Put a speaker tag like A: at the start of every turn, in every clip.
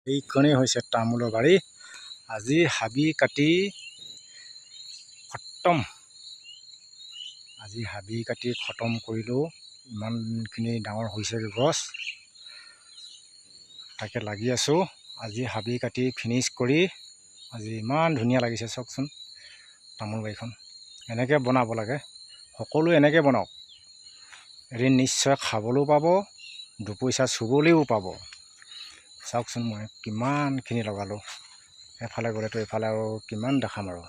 A: এইখনেই হৈছে তামোলৰ বাৰী। আজি হাবি কাটি খতম। কৰিলোঁ। ইমানখিনি ডাঙৰ হৈছে গছ, তাকে লাগি আছোঁ। আজি হাবি কাটি ফিনিছ কৰি আজি ইমান ধুনীয়া লাগিছে চাওকচোন তামোল বাৰীখন। এনেকৈ বনাব লাগে, সকলোৱে এনেকৈ বনাওক। এদিন নিশ্চয় খাবলৈও পাব, দুপইচা চুবলৈও পাব। চাওকচোন মই কিমানখিনি লগালোঁ। এফালে গ'লেতো এফালে আৰু কিমান দেখাম আৰু,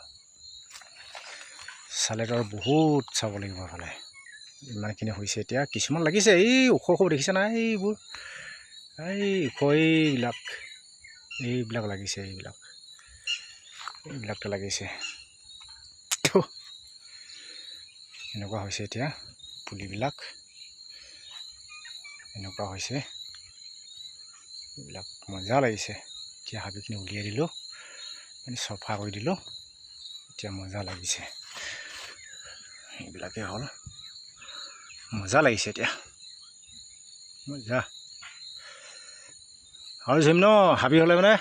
A: চালেতো আৰু বহুত চাব লাগিব। এফালে ইমানখিনি হৈছে। এতিয়া কিছুমান লাগিছে, এই ওখ ওখ দেখিছে নাই? এইবোৰ এই ওখ এইবিলাক লাগিছে। এইবিলাকতো লাগিছে। এনেকুৱা হৈছে এতিয়া পুলিবিলাক, এনেকুৱা হৈছে। এইবিলাক মজা লাগিছে। এতিয়া হাবিখিনি উলিয়াই দিলোঁ, চফা কৰি দিলোঁ। এতিয়া মজা লাগিছে। এইবিলাকেই হ'ল, মজা লাগিছে এতিয়া, মজা। আৰু জমিন হাবি হ'লে মানে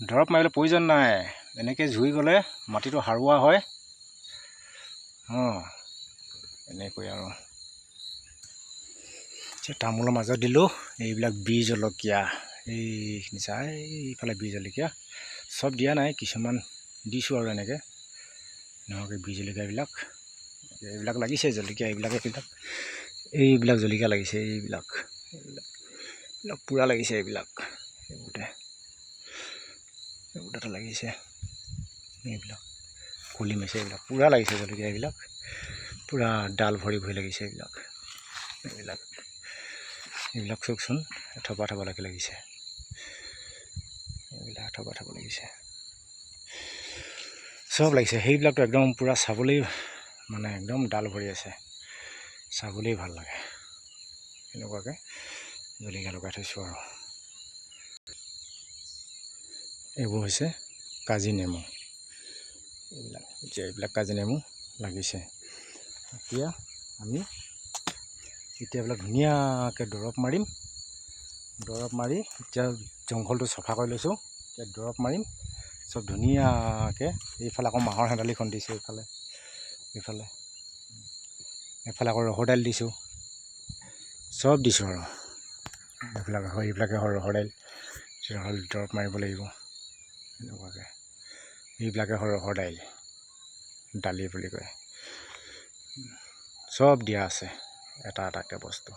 A: দৰৱ মাৰিবলৈ প্ৰয়োজন নাই। এনেকৈ জুই গ'লে মাটিটো সাৰুৱা হয়। এনেকৈ আৰু তামোলৰ মাজত দিলোঁ এইবিলাক বীজ জলকীয়া। এইখিনি চাই, এইফালে বীজ জলকীয়া চব দিয়া নাই, কিছুমান দিছোঁ আৰু এনেকৈ বীজ জলকীয়াবিলাক। এইবিলাক লাগিছে জলকীয়া, এইবিলাক জলকীয়া লাগিছে। এইবিলাক পূৰা লাগিছে। এইবোৰতে লাগিছে। এইবিলাক কলি মাৰিছে, এইবিলাক পূৰা লাগিছে জলকীয়া। এইবিলাক পূৰা ডাল ভৰি লাগিছে। এইবিলাক চাওকচোন, থপা থপালৈকে লাগিছে। এইবিলাক থপা লাগিছে, চব লাগিছে। সেইবিলাকতো একদম পূৰা চাবলৈ মানে একদম ডাল ভৰি আছে, চাবলৈই ভাল লাগে। এনেকুৱাকৈ জলকীয়া লগাই থৈছোঁ। আৰু এইবোৰ হৈছে কাজি নেমু। এইবিলাক কাজি নেমু লাগিছে। এতিয়া আমি এইবিলাক ধুনীয়াকৈ দৰৱ মাৰি এতিয়া জংঘলটো চফা কৰি লৈছোঁ। এতিয়া দৰৱ মাৰিম চব ধুনীয়াকৈ। এইফালে আকৌ মাহৰ হেন্দালি দিছোঁ। এইফালে আকৌ ৰহৰ দাইল দিছোঁ। চব দিছোঁ আৰু এইবিলাকে ৰহৰ দাইল দৰৱ মাৰিব লাগিব। এনেকুৱাকৈ এইবিলাকে ৰহৰ দালি বুলি কয়। চব দিয়া আছে এটা এটাকৈ বস্তু।